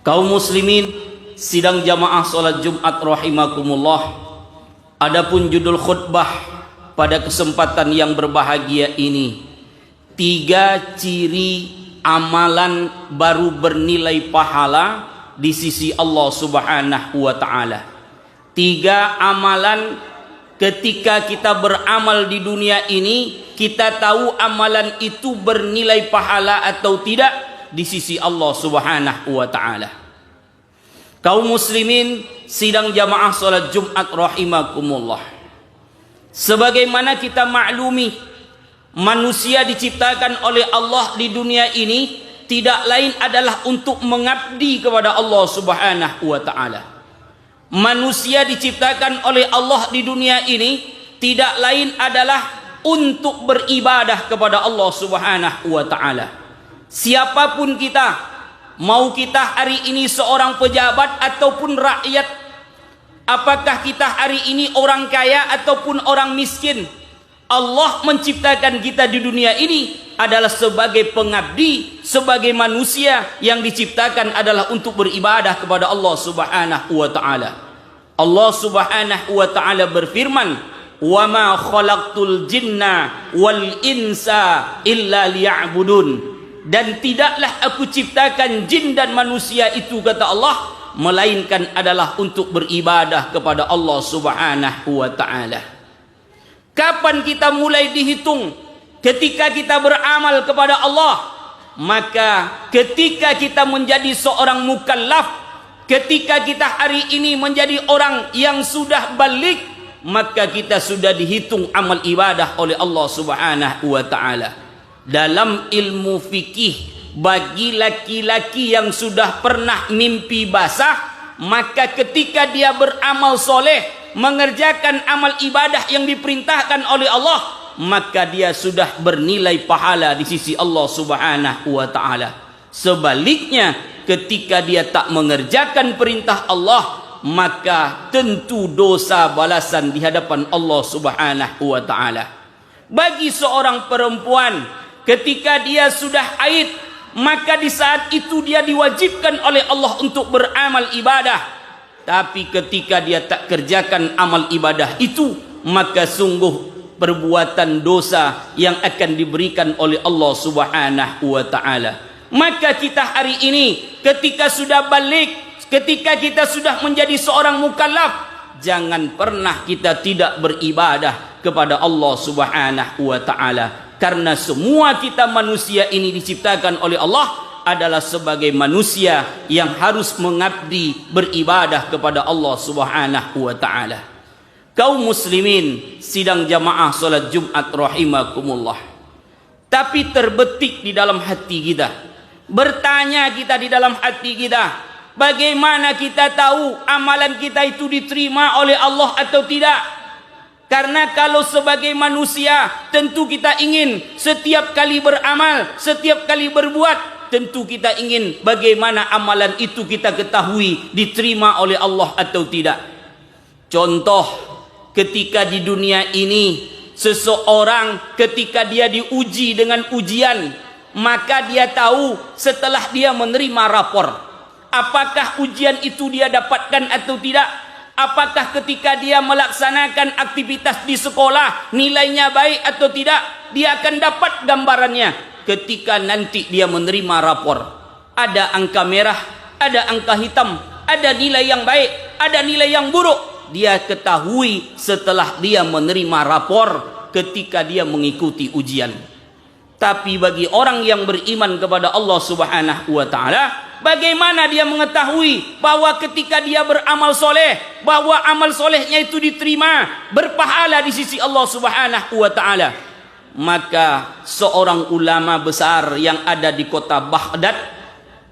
Kaum muslimin, sidang jamaah salat Jumat rahimakumullah. Adapun judul khutbah pada kesempatan yang berbahagia ini, 3 ciri amalan baru bernilai pahala di sisi Allah Subhanahu wa taala. 3 amalan ketika kita beramal di dunia ini, kita tahu amalan itu bernilai pahala atau tidak di sisi Allah Subhanahu wa taala. Kaum muslimin, sidang jamaah salat Jumat rahimakumullah. Sebagaimana kita maklumi, manusia diciptakan oleh Allah di dunia ini tidak lain adalah untuk mengabdi kepada Allah Subhanahu wa taala. Manusia diciptakan oleh Allah di dunia ini tidak lain adalah untuk beribadah kepada Allah Subhanahu wa taala. Siapapun kita, mau kita hari ini seorang pejabat ataupun rakyat, apakah kita hari ini orang kaya ataupun orang miskin, Allah menciptakan kita di dunia ini adalah sebagai pengabdi, sebagai manusia yang diciptakan adalah untuk beribadah kepada Allah Subhanahu wa taala. Allah Subhanahu wa taala berfirman, "Wa ma khalaqtul jinna wal insa illa liya'budun." Dan tidaklah aku ciptakan jin dan manusia itu, kata Allah, melainkan adalah untuk beribadah kepada Allah Subhanahu wa taala. Kapan kita mulai dihitung? Ketika kita beramal kepada Allah. Maka ketika kita menjadi seorang mukallaf, ketika kita hari ini menjadi orang yang sudah balik, maka kita sudah dihitung amal ibadah oleh Allah Subhanahu wa taala. Dalam ilmu fikih, bagi laki-laki yang sudah pernah mimpi basah, maka ketika dia beramal soleh, mengerjakan amal ibadah yang diperintahkan oleh Allah, maka dia sudah bernilai pahala di sisi Allah Subhanahu wa taala. Sebaliknya, ketika dia tak mengerjakan perintah Allah, maka tentu dosa balasan di hadapan Allah Subhanahu wa taala. Bagi seorang perempuan, ketika dia sudah haid, maka di saat itu dia diwajibkan oleh Allah untuk beramal ibadah. Tapi ketika dia tak kerjakan amal ibadah itu, maka sungguh perbuatan dosa yang akan diberikan oleh Allah Subhanahu wa taala. Maka kita hari ini ketika sudah balik, ketika kita sudah menjadi seorang mukallaf, jangan pernah kita tidak beribadah kepada Allah Subhanahu wa taala. Karena semua kita manusia ini diciptakan oleh Allah adalah sebagai manusia yang harus mengabdi beribadah kepada Allah Subhanahu wa taala. Kaum muslimin, sidang jamaah salat Jumat rahimakumullah. Tapi terbetik di dalam hati kita, bertanya kita di dalam hati kita, bagaimana kita tahu amalan kita itu diterima oleh Allah atau tidak? Karena kalau sebagai manusia, tentu kita ingin setiap kali beramal, setiap kali berbuat, tentu kita ingin bagaimana amalan itu kita ketahui diterima oleh Allah atau tidak. Contoh, ketika di dunia ini, seseorang ketika dia diuji dengan ujian, maka dia tahu setelah dia menerima rapor, apakah ujian itu dia dapatkan atau tidak. Apakah ketika dia melaksanakan aktivitas di sekolah nilainya baik atau tidak, dia akan dapat gambarannya ketika nanti dia menerima rapor. Ada angka merah, ada angka hitam, ada nilai yang baik, ada nilai yang buruk. Dia ketahui setelah dia menerima rapor ketika dia mengikuti ujian. Tapi bagi orang yang beriman kepada Allah Subhanahu wa taala, bagaimana dia mengetahui bahwa ketika dia beramal soleh, bahwa amal solehnya itu diterima, berpahala di sisi Allah Subhanahu wa ta'ala? Maka seorang ulama besar yang ada di kota Baghdad,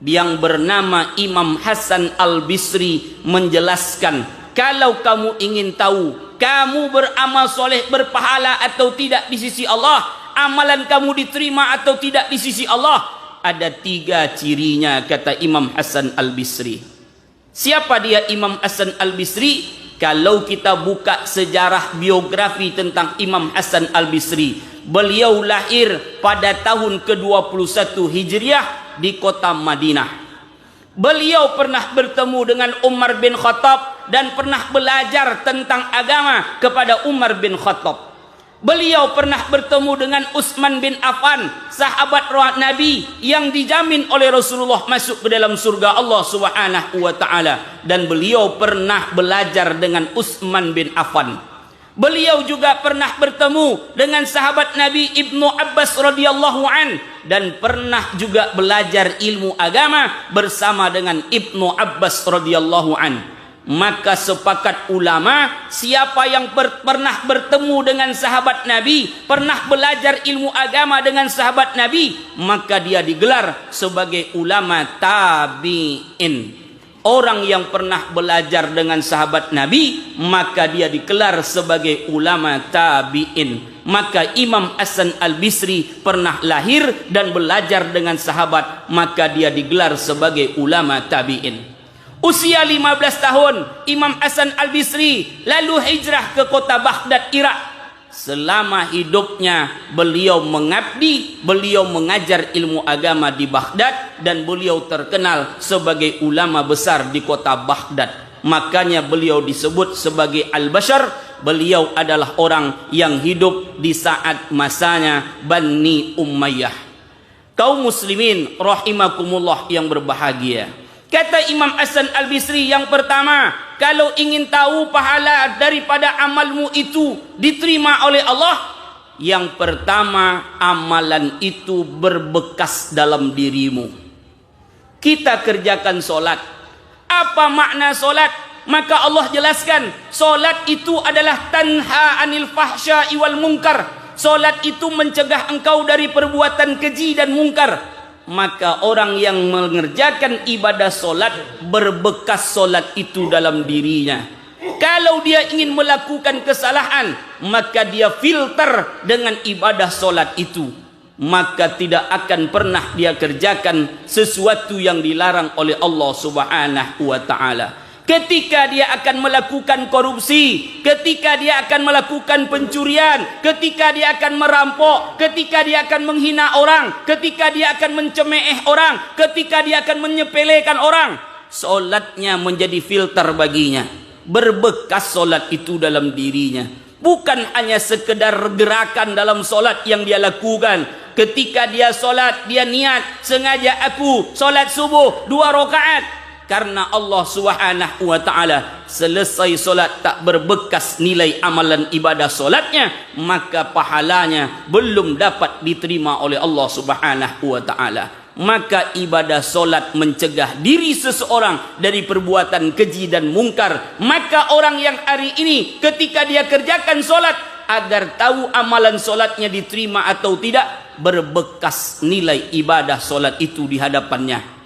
yang bernama Imam Hasan Al-Bisri, menjelaskan, kalau kamu ingin tahu kamu beramal soleh berpahala atau tidak di sisi Allah, amalan kamu diterima atau tidak di sisi Allah, ada 3 cirinya, kata Imam Hasan Al-Bisri. Siapa dia Imam Hasan Al-Bisri? Kalau kita buka sejarah biografi tentang Imam Hasan Al-Bisri, beliau lahir pada tahun ke-21 Hijriah di kota Madinah. Beliau pernah bertemu dengan Umar bin Khattab dan pernah belajar tentang agama kepada Umar bin Khattab. Beliau pernah bertemu dengan Utsman bin Affan, sahabat Nabi yang dijamin oleh Rasulullah masuk ke dalam surga Allah Subhanahu wa taala, dan beliau pernah belajar dengan Utsman bin Affan. Beliau juga pernah bertemu dengan sahabat Nabi Ibnu Abbas radhiyallahu an, dan pernah juga belajar ilmu agama bersama dengan Ibnu Abbas radhiyallahu an. Maka sepakat ulama, siapa yang pernah bertemu dengan sahabat Nabi, pernah belajar ilmu agama dengan sahabat Nabi, maka dia digelar sebagai ulama tabi'in. Orang yang pernah belajar dengan sahabat Nabi, maka dia digelar sebagai ulama tabi'in. Maka Imam Hasan Al-Bisri pernah lahir dan belajar dengan sahabat, maka dia digelar sebagai ulama tabi'in. Usia 15 tahun, Imam Hasan Al-Bisri lalu hijrah ke kota Baghdad, Irak. Selama hidupnya beliau mengabdi, beliau mengajar ilmu agama di Baghdad, dan beliau terkenal sebagai ulama besar di kota Baghdad. Makanya beliau disebut sebagai Al-Bashar. Beliau adalah orang yang hidup di saat masanya Bani Umayyah. Kaum muslimin rahimakumullah yang berbahagia. Kata Imam Hasan Al-Bisri, yang pertama, kalau ingin tahu pahala daripada amalmu itu diterima oleh Allah, yang pertama, amalan itu berbekas dalam dirimu. Kita kerjakan solat. Apa makna solat? Maka Allah jelaskan, solat itu adalah tanha anil fahsya'i wal munkar. Solat itu mencegah engkau dari perbuatan keji dan mungkar. Maka orang yang mengerjakan ibadah solat, berbekas solat itu dalam dirinya. Kalau dia ingin melakukan kesalahan, maka dia filter dengan ibadah solat itu, maka tidak akan pernah dia kerjakan sesuatu yang dilarang oleh Allah Subhanahu wa ta'ala. Ketika dia akan melakukan korupsi, ketika dia akan melakukan pencurian, ketika dia akan merampok, ketika dia akan menghina orang, ketika dia akan mencemooh orang, ketika dia akan menyepelekan orang, solatnya menjadi filter baginya. Berbekas solat itu dalam dirinya. Bukan hanya sekedar gerakan dalam solat yang dia lakukan. Ketika dia solat, dia niat, sengaja aku solat subuh 2 rakaat. Karena Allah Subhanahu wa ta'ala, selesai solat tak berbekas nilai amalan ibadah solatnya, maka pahalanya belum dapat diterima oleh Allah Subhanahu wa ta'ala. Maka ibadah solat mencegah diri seseorang dari perbuatan keji dan mungkar. Maka orang yang hari ini ketika dia kerjakan solat, agar tahu amalan solatnya diterima atau tidak, berbekas nilai ibadah solat itu di hadapannya.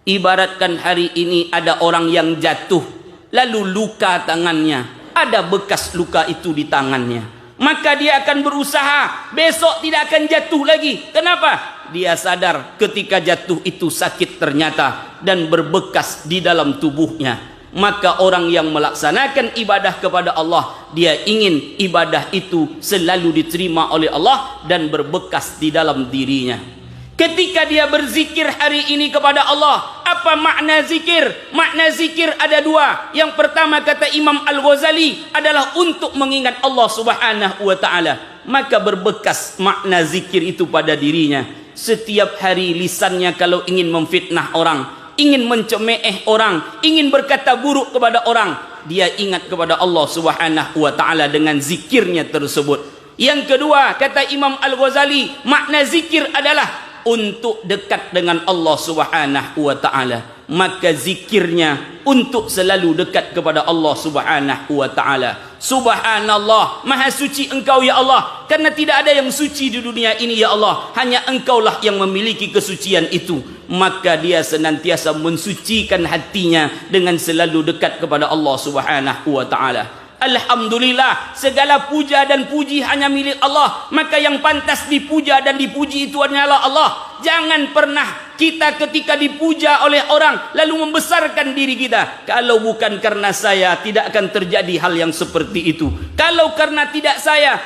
Ibaratkan hari ini ada orang yang jatuh, lalu luka tangannya, ada bekas luka itu di tangannya, maka dia akan berusaha besok tidak akan jatuh lagi. Kenapa? Dia sadar ketika jatuh itu sakit ternyata dan berbekas di dalam tubuhnya. Maka orang yang melaksanakan ibadah kepada Allah, dia ingin ibadah itu selalu diterima oleh Allah dan berbekas di dalam dirinya. Ketika dia berzikir hari ini kepada Allah, apa makna zikir? Makna zikir ada 2. Yang pertama, kata Imam Al-Ghazali, adalah untuk mengingat Allah Subhanahu wa ta'ala. Maka berbekas makna zikir itu pada dirinya. Setiap hari lisannya kalau ingin memfitnah orang, ingin mencemooh orang, ingin berkata buruk kepada orang, dia ingat kepada Allah Subhanahu wa ta'ala dengan zikirnya tersebut. Yang kedua, kata Imam Al-Ghazali, makna zikir adalah untuk dekat dengan Allah Subhanahu wa ta'ala. Maka zikirnya untuk selalu dekat kepada Allah Subhanahu wa ta'ala. Subhanallah, maha suci engkau ya Allah, karena tidak ada yang suci di dunia ini ya Allah, hanya engkaulah yang memiliki kesucian itu. Maka dia senantiasa mensucikan hatinya dengan selalu dekat kepada Allah Subhanahu wa ta'ala. Alhamdulillah, segala puja dan puji hanya milik Allah. Maka yang pantas dipuja dan dipuji itu hanyalah Allah. Jangan pernah kita ketika dipuja oleh orang lalu membesarkan diri kita. Kalau bukan karena saya, tidak akan terjadi hal yang seperti itu. Kalau karena tidak saya,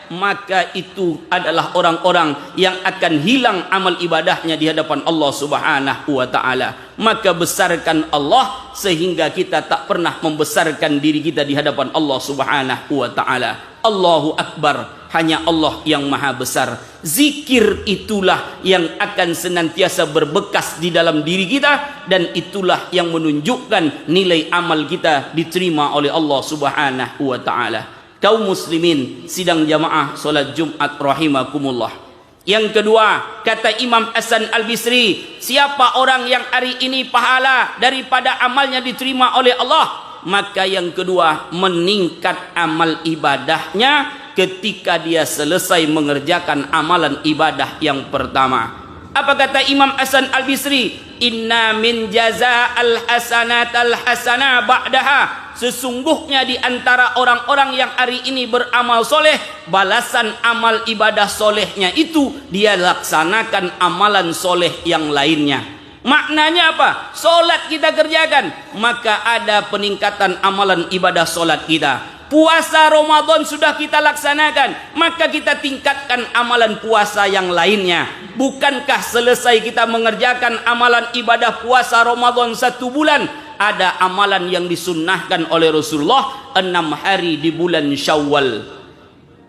maka itu adalah orang-orang yang akan hilang amal ibadahnya di hadapan Allah Subhanahu wa taala. Maka besarkan Allah sehingga kita tak pernah membesarkan diri kita di hadapan Allah Subhanahu wa taala. Allahu Akbar, hanya Allah yang maha besar. Zikir itulah yang akan senantiasa berbekas di dalam diri kita, dan itulah yang menunjukkan nilai amal kita diterima oleh Allah Subhanahu wa taala. Kaum muslimin sidang jamaah solat Jumat rahimakumullah. Yang kedua, kata Imam Hasan Al-Bisri, siapa orang yang hari ini pahala daripada amalnya diterima oleh Allah, maka yang kedua meningkat amal ibadahnya ketika dia selesai mengerjakan amalan ibadah yang pertama. Apa kata Imam Hasan Al-Bisri? Inna min jaza al-hasanat al-hasana ba'daha. Sesungguhnya di antara orang-orang yang hari ini beramal soleh, balasan amal ibadah solehnya itu dia laksanakan amalan soleh yang lainnya. Maknanya apa? Solat kita kerjakan, maka ada peningkatan amalan ibadah solat kita. Puasa Ramadan sudah kita laksanakan, maka kita tingkatkan amalan puasa yang lainnya. Bukankah selesai kita mengerjakan amalan ibadah puasa Ramadan 1 bulan, ada amalan yang disunnahkan oleh Rasulullah 6 hari di bulan Syawal.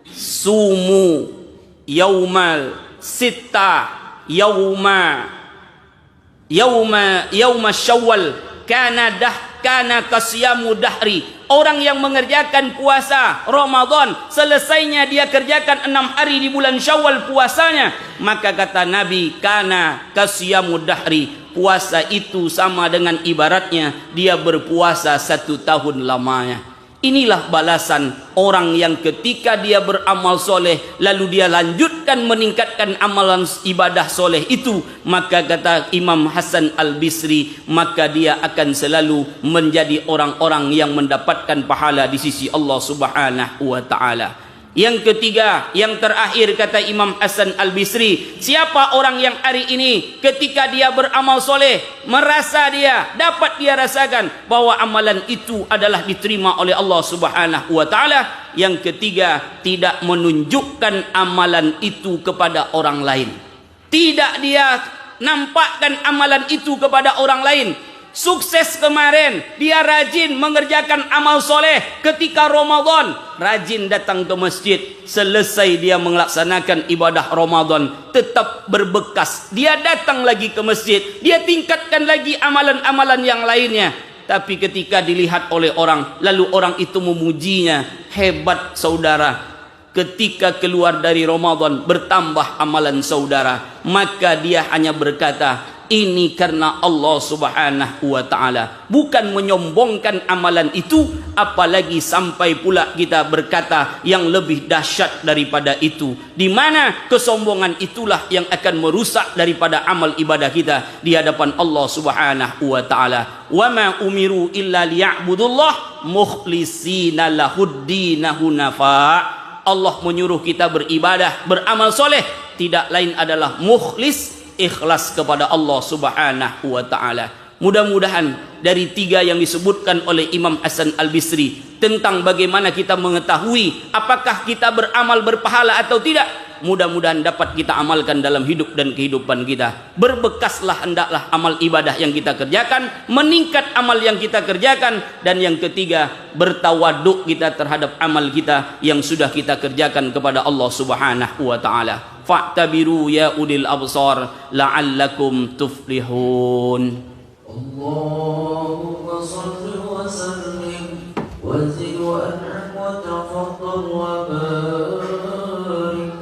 Sumu yaumal sitta yauma Syawal kana kasyamu dahri. Orang yang mengerjakan puasa Ramadan, selesainya dia kerjakan 6 hari di bulan Syawal puasanya, maka kata Nabi, kana kasyamu dahri. Puasa itu sama dengan ibaratnya dia berpuasa 1 tahun lamanya. Inilah balasan orang yang ketika dia beramal soleh lalu dia lanjutkan meningkatkan amalan ibadah soleh itu, maka kata Imam Hasan Al-Bisri, maka dia akan selalu menjadi orang-orang yang mendapatkan pahala di sisi Allah Subhanahu wa taala. Yang ketiga, yang terakhir kata Imam Hasan Al-Bisri, siapa orang yang hari ini ketika dia beramal soleh merasa dapat dia rasakan bahwa amalan itu adalah diterima oleh Allah Subhanahu wa taala. Yang ketiga, tidak menunjukkan amalan itu kepada orang lain. Tidak dia nampakkan amalan itu kepada orang lain. Sukses kemarin, dia rajin mengerjakan amal soleh ketika Ramadan, rajin datang ke masjid. Selesai dia melaksanakan ibadah Ramadan, tetap berbekas. Dia datang lagi ke masjid, dia tingkatkan lagi amalan-amalan yang lainnya. Tapi ketika dilihat oleh orang, lalu orang itu memujinya, hebat saudara. Ketika keluar dari Ramadan, bertambah amalan saudara. Maka dia hanya berkata, ini karena Allah Subhanahu wa ta'ala, bukan menyombongkan amalan itu. Apalagi sampai pula kita berkata yang lebih dahsyat daripada itu, di mana kesombongan itulah yang akan merusak daripada amal ibadah kita di hadapan Allah Subhanahu wa ta'ala. Wa ma umiru illa liya'budullah mukhlishina lahuddina hunafa. Allah menyuruh kita beribadah, beramal soleh, tidak lain adalah mukhlis, ikhlas kepada Allah Subhanahu wa ta'ala. Mudah-mudahan dari 3 yang disebutkan oleh Imam Hasan Al-Bisri tentang bagaimana kita mengetahui apakah kita beramal berpahala atau tidak, mudah-mudahan dapat kita amalkan dalam hidup dan kehidupan kita. Berbekaslah hendaklah amal ibadah yang kita kerjakan, meningkat amal yang kita kerjakan. Dan yang ketiga, bertawaduk kita terhadap amal kita yang sudah kita kerjakan kepada Allah Subhanahu wa ta'ala. Fa'tabiru ya ulil absar la'allakum tuflihun. Allahumma salli wa sallim wa zid wa an'am wa tafaddal wa barik.